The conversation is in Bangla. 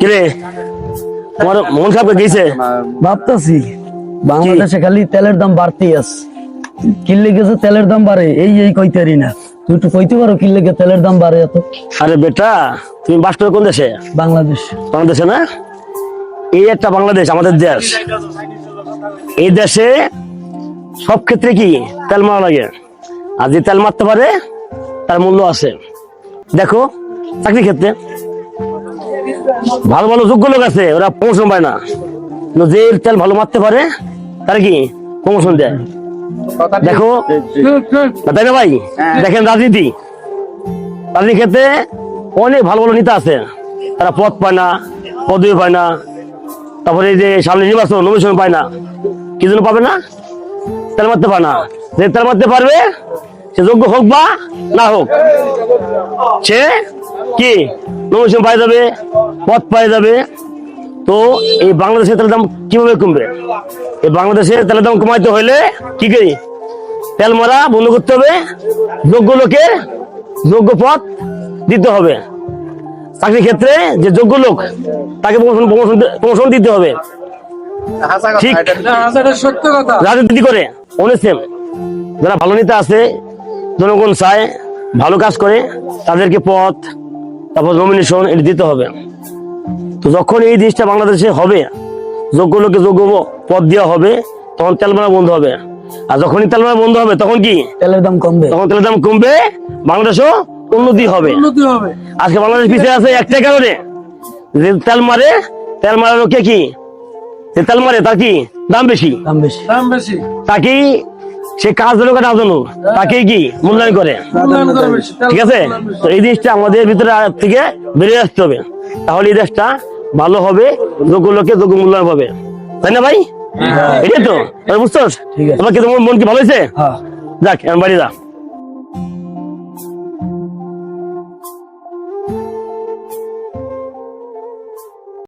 কিরে তোমার মন খারাপ গেছে? ভাবতেছি বাংলাদেশে খালি তেলের দাম বাড়তেই আছে। কিনলে গেছে তেলের দাম বাড়ে, এই কইতেরি না। তুই একটু কইতে পারো কিনলে গে তেলের দাম বাড়ে এত? আরে বেটা, তুমি বাস করো কোন দেশে? বাংলাদেশ। বাংলাদেশে না? এই একটা বাংলাদেশ আমাদের দেশ। এই দেশে সব ক্ষেত্রে কি তেল মারা লাগে, আর যে তেল মারতে পারে তার মূল্য আছে। দেখো চাকরি ক্ষেত্রে ভালো ভালো যোগ্য লোক আছে, ওরা প্রমোশন পায় না। কিন্তু যে তেল ভালো মারতে পারে তার কি প্রমোশন দেয়। দেখো তাই না ভাই? দেখেন রাজনীতি ক্ষেত্রে অনেক ভালো ভালো নেতা আছে, তারা পদ পায় না, পদবি পায় না। তারপরে এই যে সামনে নির্বাচন, নমিনেশন পায় না। কি জন্য পাবে না? তেল মারতে পারে না। যে তেল মারতে পারবে সে যোগ্য হোক বা না হোক, সে কি নমিনেশন পাই যাবে, পদ পাই যাবে। তো এই বাংলাদেশের তেলের দাম কিভাবে কমবে? এই বাংলাদেশের তেলের দাম কমাইতে হলে কি করি? তেল মারা বন্ধ করতে হবে, যোগ্য লোকের যোগ্য পদ দিতে হবে। চাকরি ক্ষেত্রে যে যোগ্য লোক তাকে প্রমোশন দিতে হবে। ঠিক রাজনীতি করে অনেক সেম। যারা ভালো নেতা আছে, জনগণ চায় ভালো কাজ করে, তাদেরকে পদ তারপর নমিনেশন এটা দিতে হবে। তো যখন এই জিনিসটা বাংলাদেশে হবে, যোগ্য লোকে যোগ্য পদ দেওয়া হবে, তখন তেল মারা বন্ধ হবে। আর যখনই তেল মারা বন্ধ হবে তখন কি তেলের দাম কমবে, তখন তেলের দাম কমবে, বাংলাদেশও উন্নতি হবে। আজকে বাংলাদেশ পিছিয়ে আছে একটা কারণে, যে তেল মারে, তেল মারার লোকে কি যে তেল মারে তার কি দাম বেশি, তাকেই সে কাজ হলো না জানো, তাকেই কি মূল্যায়ন করে। ঠিক আছে, তো এই জিনিসটা আমাদের ভিতরে থেকে বেরিয়ে আসতে হবে, তাহলে এই দেশটা ভালো হবে, যোগ্য লোকে যোগ্য মূল্যায়ন পাবে। তাই না ভাই? এটাই তো বুঝছো? তোমার কি তোমার মন কি ভালো হয়েছে? যাক, বাড়ি যা।